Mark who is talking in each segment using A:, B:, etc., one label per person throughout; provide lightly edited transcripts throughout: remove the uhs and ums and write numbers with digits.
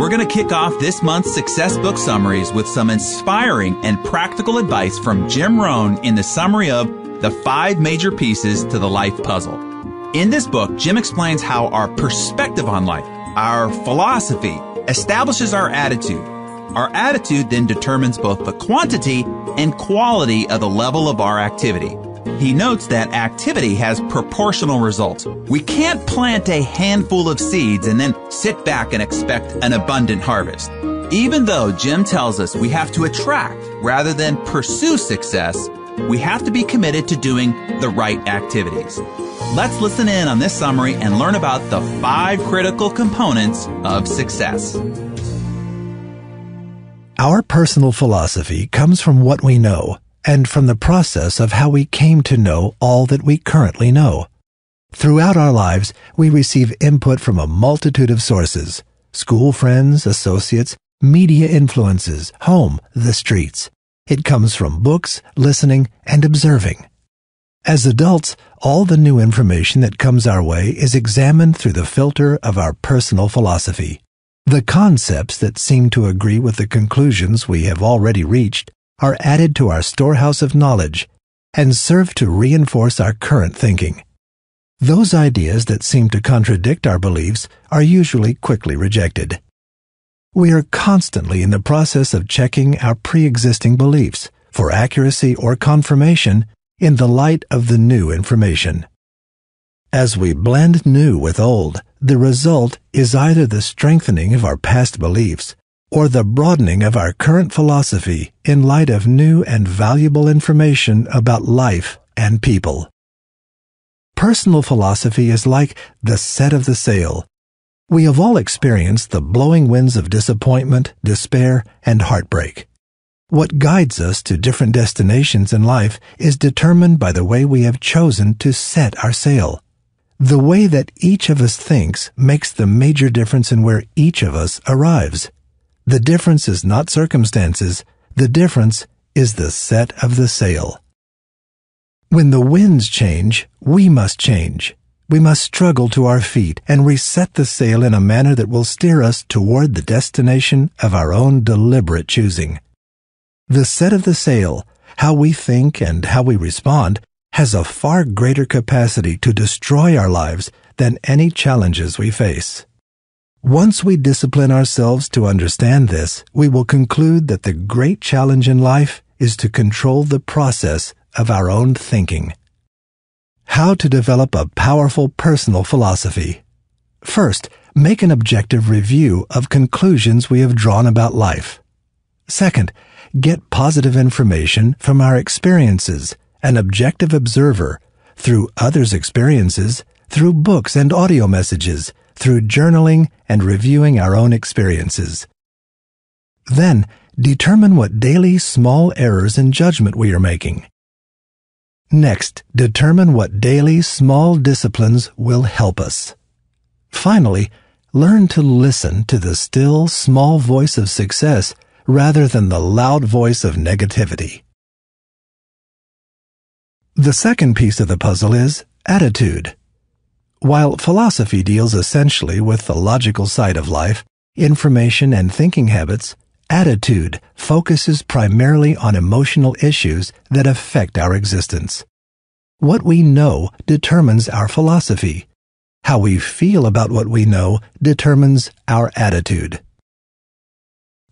A: We're going to kick off this month's Success Book Summaries with some inspiring and practical advice from Jim Rohn in the summary of The 5 Major Pieces to the Life Puzzle. In this book, Jim explains how our perspective on life, our philosophy, establishes our attitude. Our attitude then determines both the quantity and quality of the level of our activity. He notes that activity has proportional results. We can't plant a handful of seeds and then sit back and expect an abundant harvest. Even though Jim tells us we have to attract rather than pursue success, we have to be committed to doing the right activities. Let's listen in on this summary and learn about the 5 critical components of success.
B: Our personal philosophy comes from what we know, and from the process of how we came to know all that we currently know. Throughout our lives, we receive input from a multitude of sources: school friends, associates, media influences, home, the streets. It comes from books, listening, and observing. As adults, all the new information that comes our way is examined through the filter of our personal philosophy. The concepts that seem to agree with the conclusions we have already reached are added to our storehouse of knowledge and serve to reinforce our current thinking. Those ideas that seem to contradict our beliefs are usually quickly rejected. We are constantly in the process of checking our pre-existing beliefs for accuracy or confirmation in the light of the new information. As we blend new with old, the result is either the strengthening of our past beliefs or the broadening of our current philosophy in light of new and valuable information about life and people. Personal philosophy is like the set of the sail. We have all experienced the blowing winds of disappointment, despair, and heartbreak. What guides us to different destinations in life is determined by the way we have chosen to set our sail. The way that each of us thinks makes the major difference in where each of us arrives. The difference is not circumstances. The difference is the set of the sail. When the winds change, we must change. We must struggle to our feet and reset the sail in a manner that will steer us toward the destination of our own deliberate choosing. The set of the sail, how we think and how we respond, has a far greater capacity to destroy our lives than any challenges we face. Once we discipline ourselves to understand this, we will conclude that the great challenge in life is to control the process of our own thinking. How to develop a powerful personal philosophy. First, make an objective review of conclusions we have drawn about life. Second, get positive information from our experiences, an objective observer, through others' experiences, through books and audio messages, through journaling and reviewing our own experiences. Then, determine what daily small errors in judgment we are making. Next, determine what daily small disciplines will help us. Finally, learn to listen to the still, small voice of success rather than the loud voice of negativity. The second piece of the puzzle is attitude. While philosophy deals essentially with the logical side of life, information and thinking habits, attitude focuses primarily on emotional issues that affect our existence. What we know determines our philosophy. How we feel about what we know determines our attitude.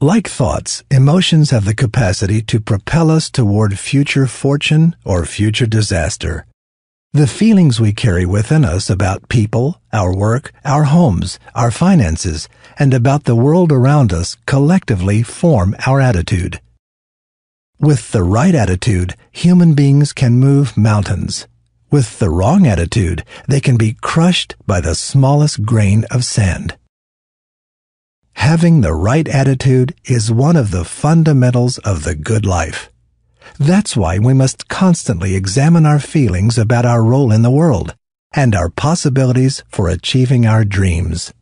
B: Like thoughts, emotions have the capacity to propel us toward future fortune or future disaster. The feelings we carry within us about people, our work, our homes, our finances, and about the world around us collectively form our attitude. With the right attitude, human beings can move mountains. With the wrong attitude, they can be crushed by the smallest grain of sand. Having the right attitude is one of the fundamentals of the good life. That's why we must constantly examine our feelings about our role in the world and our possibilities for achieving our dreams.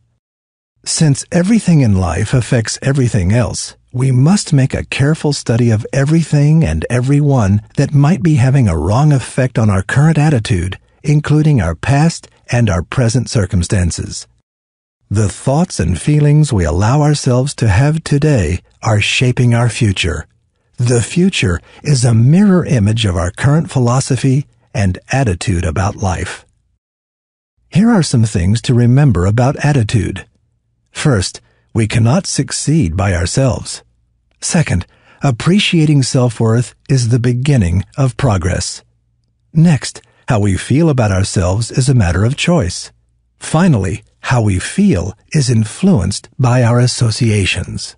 B: Since everything in life affects everything else, we must make a careful study of everything and everyone that might be having a wrong effect on our current attitude, including our past and our present circumstances. The thoughts and feelings we allow ourselves to have today are shaping our future. The future is a mirror image of our current philosophy and attitude about life. Here are some things to remember about attitude. First, we cannot succeed by ourselves. Second, appreciating self-worth is the beginning of progress. Next, how we feel about ourselves is a matter of choice. Finally, how we feel is influenced by our associations.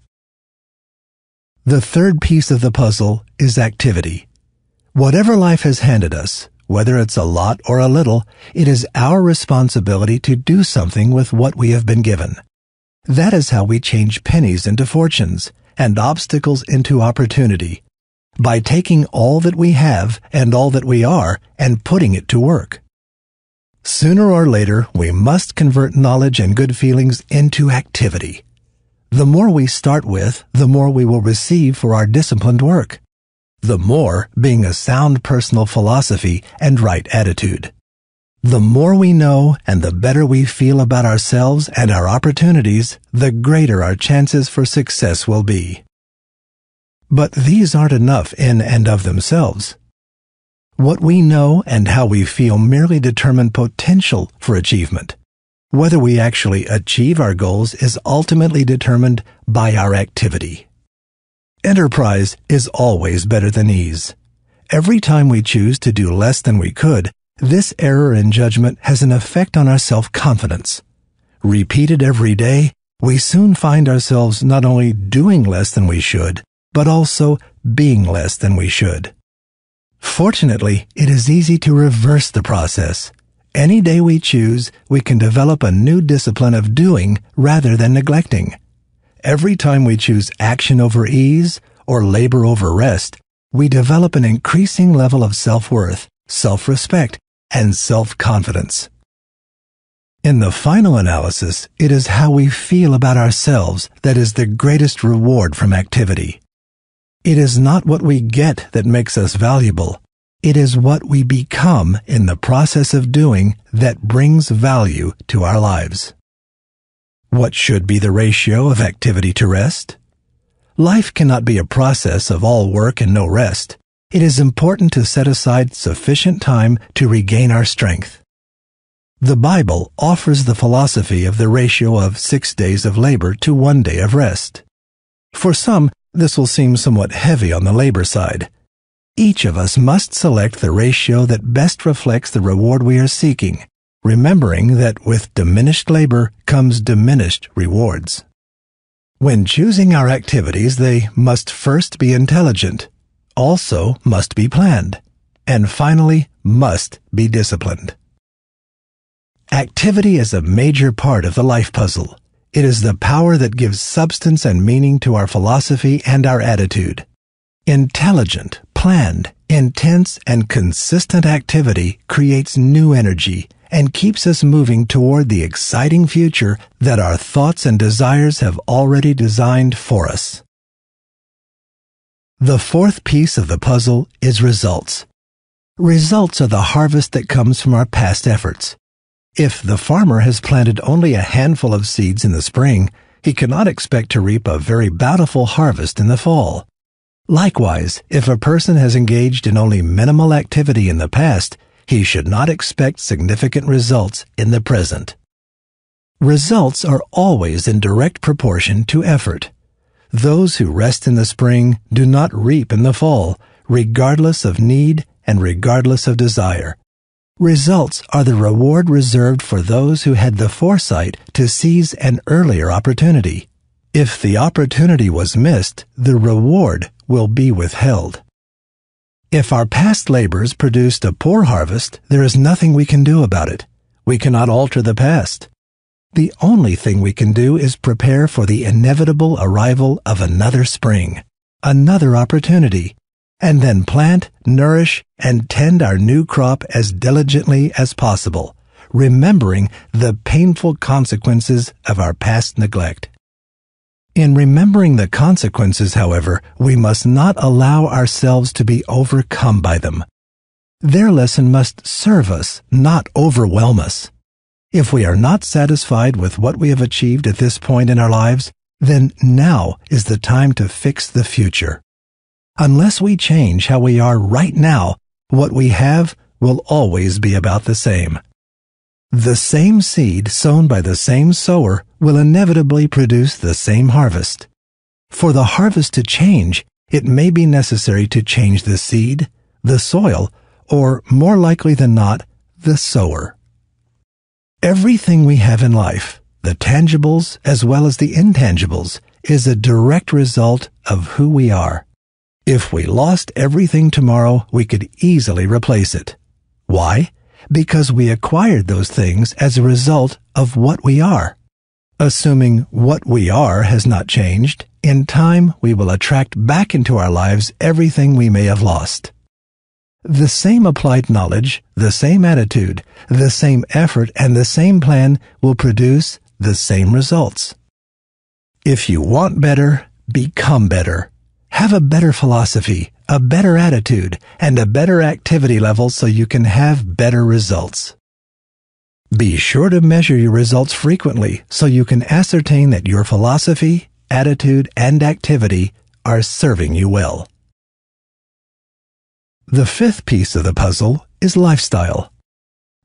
B: The third piece of the puzzle is activity. Whatever life has handed us, whether it's a lot or a little, it is our responsibility to do something with what we have been given. That is how we change pennies into fortunes and obstacles into opportunity, by taking all that we have and all that we are and putting it to work. Sooner or later, we must convert knowledge and good feelings into activity. The more we start with, the more we will receive for our disciplined work. The more being a sound personal philosophy and right attitude. The more we know and the better we feel about ourselves and our opportunities, the greater our chances for success will be. But these aren't enough in and of themselves. What we know and how we feel merely determine potential for achievement. Whether we actually achieve our goals is ultimately determined by our activity. Enterprise is always better than ease. Every time we choose to do less than we could, this error in judgment has an effect on our self-confidence. Repeated every day, we soon find ourselves not only doing less than we should, but also being less than we should. Fortunately, it is easy to reverse the process. Any day we choose, we can develop a new discipline of doing rather than neglecting. Every time we choose action over ease or labor over rest, we develop an increasing level of self-worth, self-respect, and self-confidence. In the final analysis, it is how we feel about ourselves that is the greatest reward from activity. It is not what we get that makes us valuable. It is what we become in the process of doing that brings value to our lives. What should be the ratio of activity to rest? Life cannot be a process of all work and no rest. It is important to set aside sufficient time to regain our strength. The Bible offers the philosophy of the ratio of 6 days of labor to 1 day of rest. For some, this will seem somewhat heavy on the labor side. Each of us must select the ratio that best reflects the reward we are seeking, remembering that with diminished labor comes diminished rewards. When choosing our activities, they must first be intelligent, also must be planned, and finally must be disciplined. Activity is a major part of the life puzzle. It is the power that gives substance and meaning to our philosophy and our attitude. Intelligent, planned, intense, and consistent activity creates new energy and keeps us moving toward the exciting future that our thoughts and desires have already designed for us. The fourth piece of the puzzle is results. Results are the harvest that comes from our past efforts. If the farmer has planted only a handful of seeds in the spring, he cannot expect to reap a very bountiful harvest in the fall. Likewise, if a person has engaged in only minimal activity in the past, he should not expect significant results in the present. Results are always in direct proportion to effort. Those who rest in the spring do not reap in the fall, regardless of need and regardless of desire. Results are the reward reserved for those who had the foresight to seize an earlier opportunity. If the opportunity was missed, the reward will be withheld. If our past labors produced a poor harvest, there is nothing we can do about it. We cannot alter the past. The only thing we can do is prepare for the inevitable arrival of another spring, another opportunity, and then plant, nourish, and tend our new crop as diligently as possible, remembering the painful consequences of our past neglect. In remembering the consequences, however, we must not allow ourselves to be overcome by them. Their lesson must serve us, not overwhelm us. If we are not satisfied with what we have achieved at this point in our lives, then now is the time to fix the future. Unless we change how we are right now, what we have will always be about the same. The same seed sown by the same sower will inevitably produce the same harvest. For the harvest to change, it may be necessary to change the seed, the soil, or more likely than not, the sower. Everything we have in life, the tangibles as well as the intangibles, is a direct result of who we are. If we lost everything tomorrow, we could easily replace it. Why? Because we acquired those things as a result of what we are. Assuming what we are has not changed, in time we will attract back into our lives everything we may have lost. The same applied knowledge, the same attitude, the same effort, and the same plan will produce the same results. If you want better, become better. Have a better philosophy, a better attitude, and a better activity level so you can have better results. Be sure to measure your results frequently so you can ascertain that your philosophy, attitude, and activity are serving you well. The fifth piece of the puzzle is lifestyle.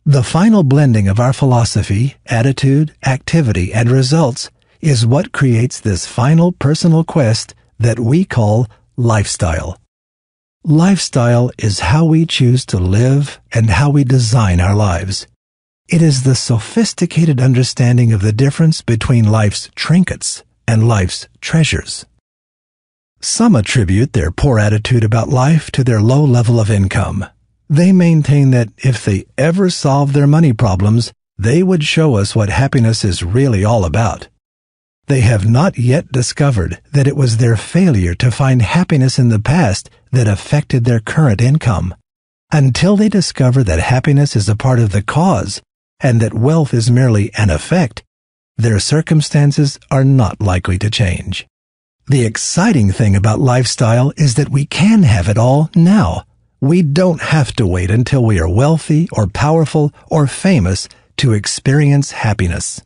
B: The final blending of our philosophy, attitude, activity, and results is what creates this final personal quest that we call lifestyle. Lifestyle is how we choose to live and how we design our lives. It is the sophisticated understanding of the difference between life's trinkets and life's treasures. Some attribute their poor attitude about life to their low level of income. They maintain that if they ever solved their money problems, they would show us what happiness is really all about. They have not yet discovered that it was their failure to find happiness in the past that affected their current income. Until they discover that happiness is a part of the cause and that wealth is merely an effect, their circumstances are not likely to change. The exciting thing about lifestyle is that we can have it all now. We don't have to wait until we are wealthy or powerful or famous to experience happiness.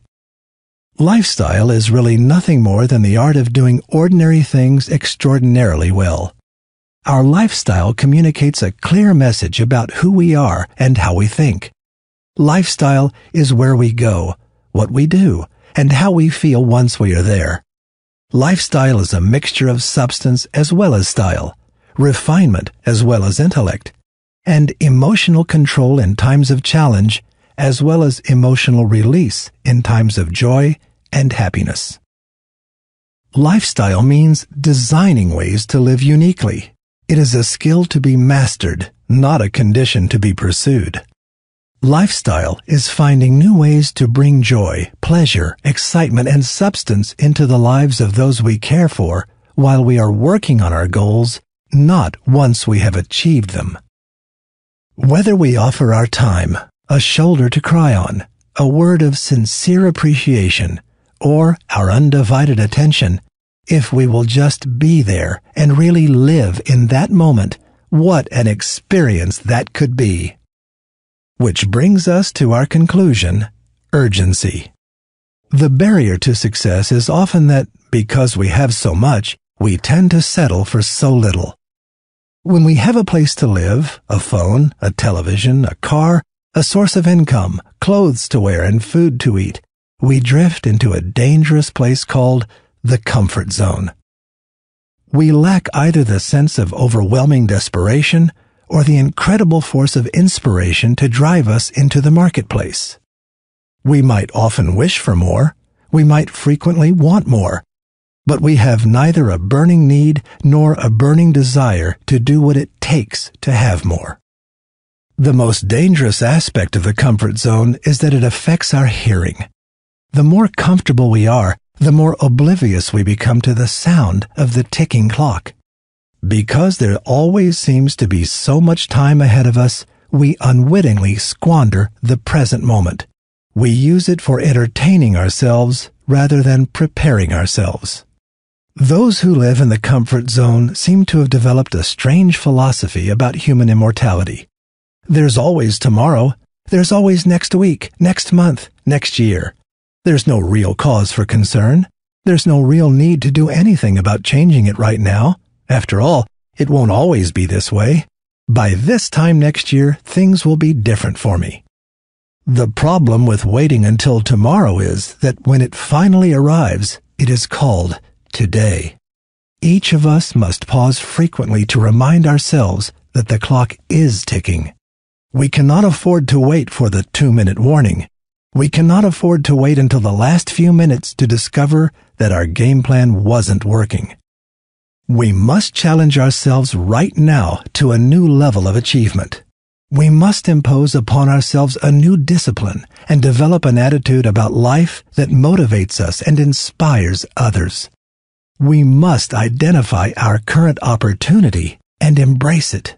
B: Lifestyle is really nothing more than the art of doing ordinary things extraordinarily well. Our lifestyle communicates a clear message about who we are and how we think. Lifestyle is where we go, what we do, and how we feel once we are there. Lifestyle is a mixture of substance as well as style, refinement as well as intellect, and emotional control in times of challenge as well as emotional release in times of joy and happiness. Lifestyle means designing ways to live uniquely. It is a skill to be mastered, not a condition to be pursued. Lifestyle is finding new ways to bring joy, pleasure, excitement, and substance into the lives of those we care for while we are working on our goals, not once we have achieved them. Whether we offer our time, a shoulder to cry on, a word of sincere appreciation, or our undivided attention, if we will just be there and really live in that moment, what an experience that could be. Which brings us to our conclusion, urgency. The barrier to success is often that, because we have so much, we tend to settle for so little. When we have a place to live, a phone, a television, a car, a source of income, clothes to wear, and food to eat, we drift into a dangerous place called the comfort zone. We lack either the sense of overwhelming desperation or the incredible force of inspiration to drive us into the marketplace. We might often wish for more, we might frequently want more, but we have neither a burning need nor a burning desire to do what it takes to have more. The most dangerous aspect of the comfort zone is that it affects our hearing. The more comfortable we are, the more oblivious we become to the sound of the ticking clock. Because there always seems to be so much time ahead of us, we unwittingly squander the present moment. We use it for entertaining ourselves rather than preparing ourselves. Those who live in the comfort zone seem to have developed a strange philosophy about human immortality. There's always tomorrow. There's always next week, next month, next year. There's no real cause for concern. There's no real need to do anything about changing it right now. After all, it won't always be this way. By this time next year, things will be different for me. The problem with waiting until tomorrow is that when it finally arrives, it is called today. Each of us must pause frequently to remind ourselves that the clock is ticking. We cannot afford to wait for the 2-minute warning. We cannot afford to wait until the last few minutes to discover that our game plan wasn't working. We must challenge ourselves right now to a new level of achievement. We must impose upon ourselves a new discipline and develop an attitude about life that motivates us and inspires others. We must identify our current opportunity and embrace it.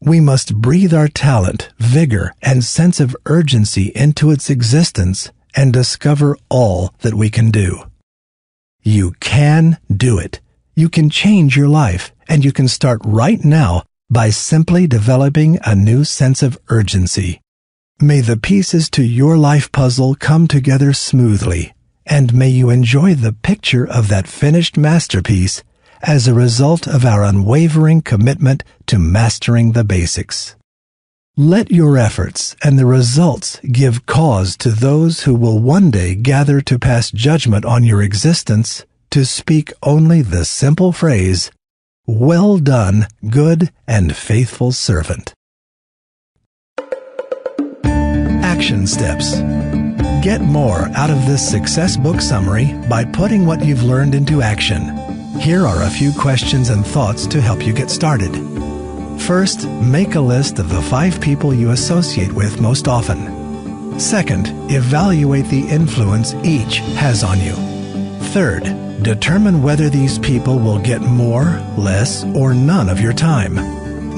B: We must breathe our talent, vigor, and sense of urgency into its existence and discover all that we can do. You can do it. You can change your life, and you can start right now by simply developing a new sense of urgency. May the pieces to your life puzzle come together smoothly, and may you enjoy the picture of that finished masterpiece as a result of our unwavering commitment to mastering the basics. Let your efforts and the results give cause to those who will one day gather to pass judgment on your existence to speak only the simple phrase, "Well done, good and faithful servant." Action steps. Get more out of this success book summary by putting what you've learned into action. Here are a few questions and thoughts to help you get started. First, make a list of the 5 people you associate with most often. Second, evaluate the influence each has on you. Third, determine whether these people will get more, less, or none of your time.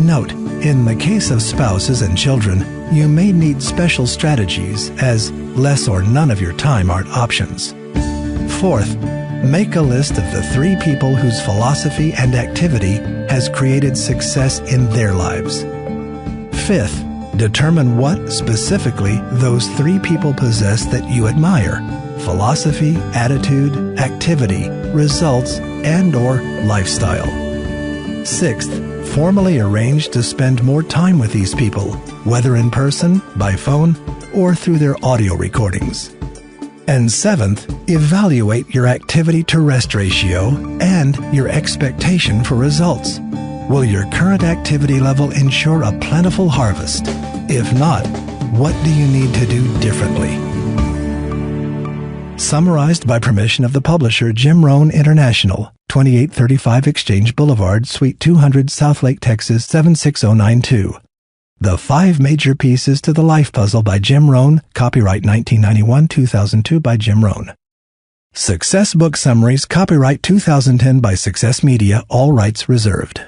B: Note, in the case of spouses and children, you may need special strategies as less or none of your time aren't options. Fourth, make a list of the 3 people whose philosophy and activity has created success in their lives. Fifth, determine what specifically those 3 people possess that you admire: philosophy, attitude, activity, results, and/or lifestyle. Sixth, formally arrange to spend more time with these people, whether in person, by phone, or through their audio recordings. And seventh, evaluate your activity-to-rest ratio and your expectation for results. Will your current activity level ensure a plentiful harvest? If not, what do you need to do differently? Summarized by permission of the publisher Jim Rohn International, 2835 Exchange Boulevard, Suite 200, Southlake, Texas 76092. The 5 Major Pieces to the Life Puzzle by Jim Rohn, copyright 1991-2002 by Jim Rohn. Success Book Summaries, copyright 2010 by Success Media, all rights reserved.